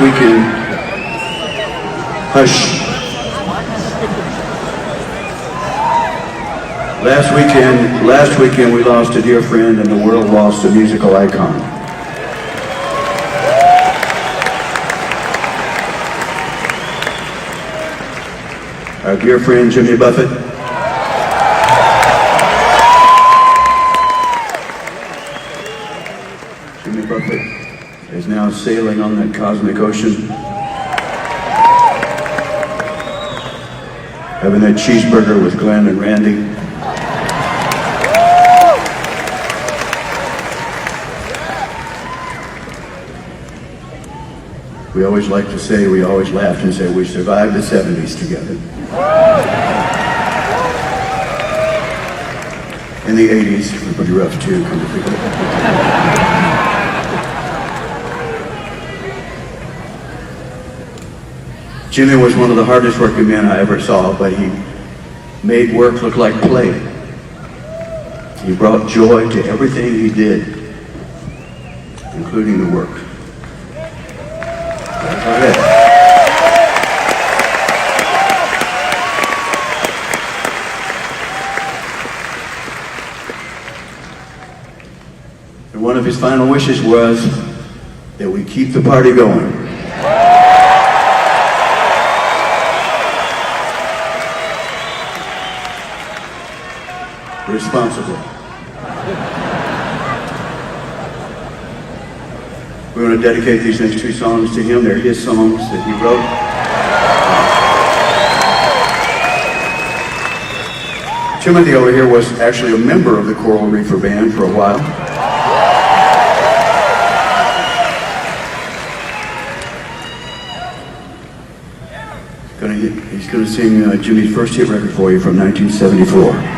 weekend, hush. Last weekend we lost a dear friend and the world lost a musical icon. Our dear friend Jimmy Buffett. Jimmy Buffett is now sailing on that cosmic ocean, having that cheeseburger with Glenn and Randy. We always like to say, we always laughed and say, we survived the 70s together. In the 80s, it was pretty rough too, come to think of it. Jimmy was one of the hardest working men I ever saw, but he made work look like play. He brought joy to everything he did, including the work. And one of his final wishes was that we keep the party going. Responsibly. We're going to dedicate these next two songs to him. They're his songs that he wrote. Timothy over here was actually a member of the Coral Reefer Band for a while. He's going to sing Jimmy's first hit record for you from 1974.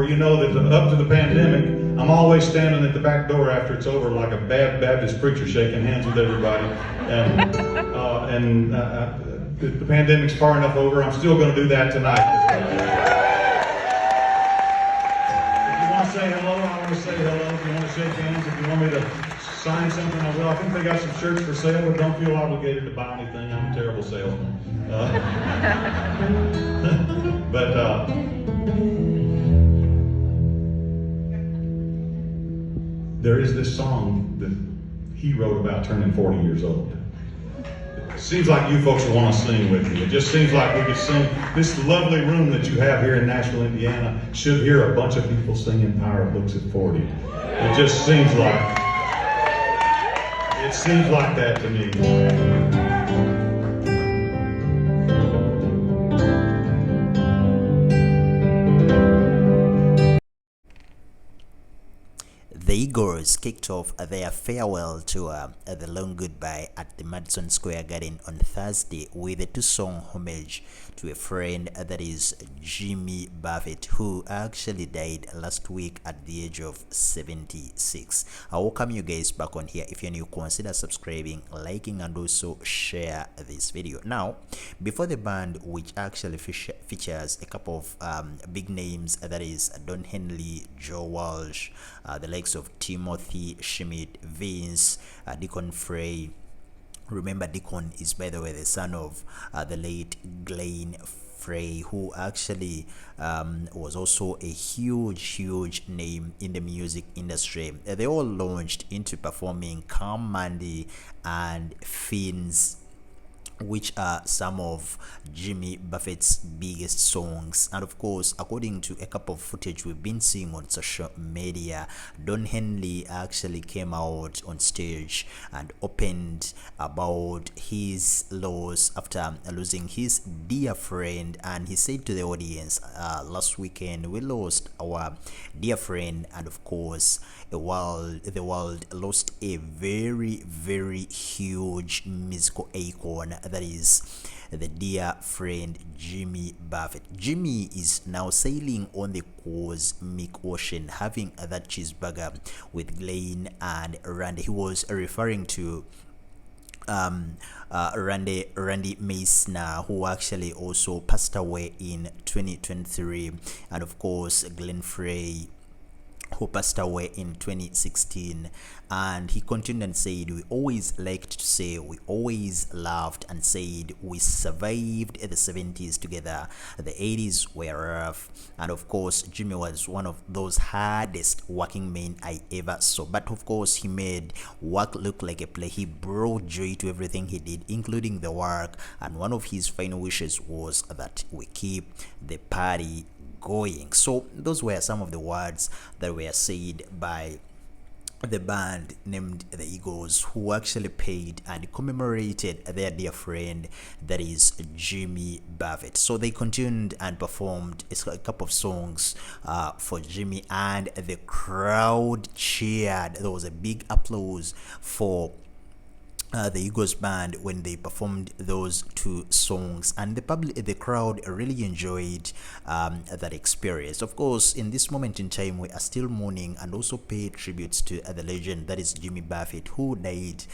You know that up to the pandemic, I'm always standing at the back door after it's over like a bad Baptist preacher shaking hands with everybody. And the pandemic's far enough over, I'm still going to do that tonight. If you want to say hello, I want to say hello. If you want to shake hands, if you want me to sign something, I will. I think they got some shirts for sale, but don't feel obligated to buy anything. I'm a terrible salesman. There is this song that he wrote about turning 40 years old. It seems like you folks will want to sing with me. It just seems like we could sing. This lovely room that you have here in Nashville, Indiana, should hear a bunch of people singing Power of Books at 40. It just seems like that to me. The Eagles kicked off their farewell tour at the long goodbye at the Madison Square Garden on Thursday with a two-song homage to a friend, that is Jimmy Buffett, who actually died last week at the age of 76. I welcome you guys back on here. If you're new, consider subscribing, liking, and also share this video. Now, before the band, which actually features a couple of big names, that is Don Henley, Walsh, the likes of Timothy, Schmit, Vince, Deacon Frey. Remember, Deacon is, by the way, the son of the late Glenn Frey, who actually was also a huge name in the music industry. They all launched into performing Come Mandy and Fins, which are some of Jimmy Buffett's biggest songs. And of course, according to a couple of footage we've been seeing on social media, Don Henley actually came out on stage and opened about his loss after losing his dear friend. And he said to the audience, last weekend we lost our dear friend, and of course the world lost a very huge musical icon, that is the dear friend Jimmy Buffett. Jimmy is now sailing on the cosmic ocean, having that cheeseburger with Glenn and Randy. He was referring to Randy Meisner, who actually also passed away in 2023, and of course Glenn Frey, who passed away in 2016. And he continued and said, we always liked to say, we always laughed and said we survived the 70s together. The 80s were rough, and of course Jimmy was one of those hardest working men I ever saw. But of course he made work look like a play. He brought joy to everything he did, including the work, and one of his final wishes was that we keep the party going. So those were some of the words that were said by the band named the Eagles, who actually paid and commemorated their dear friend, that is Jimmy Buffett. So they continued and performed a couple of songs for Jimmy, and the crowd cheered. There was a big applause for the Eagles band when they performed those two songs, and the crowd really enjoyed that experience. Of course, in this moment in time, we are still mourning and also pay tributes to the legend, that is Jimmy Buffett, who died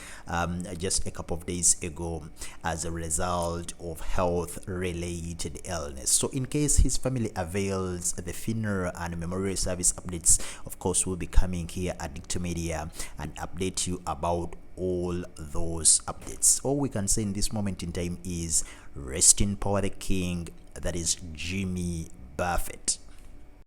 just a couple of days ago as a result of health-related illness. So in case his family avails the funeral and memorial service updates, of course, we'll be coming here at Dicto Media and update you about all those updates. All we can say in this moment in time is rest in power the king, that is Jimmy Buffett.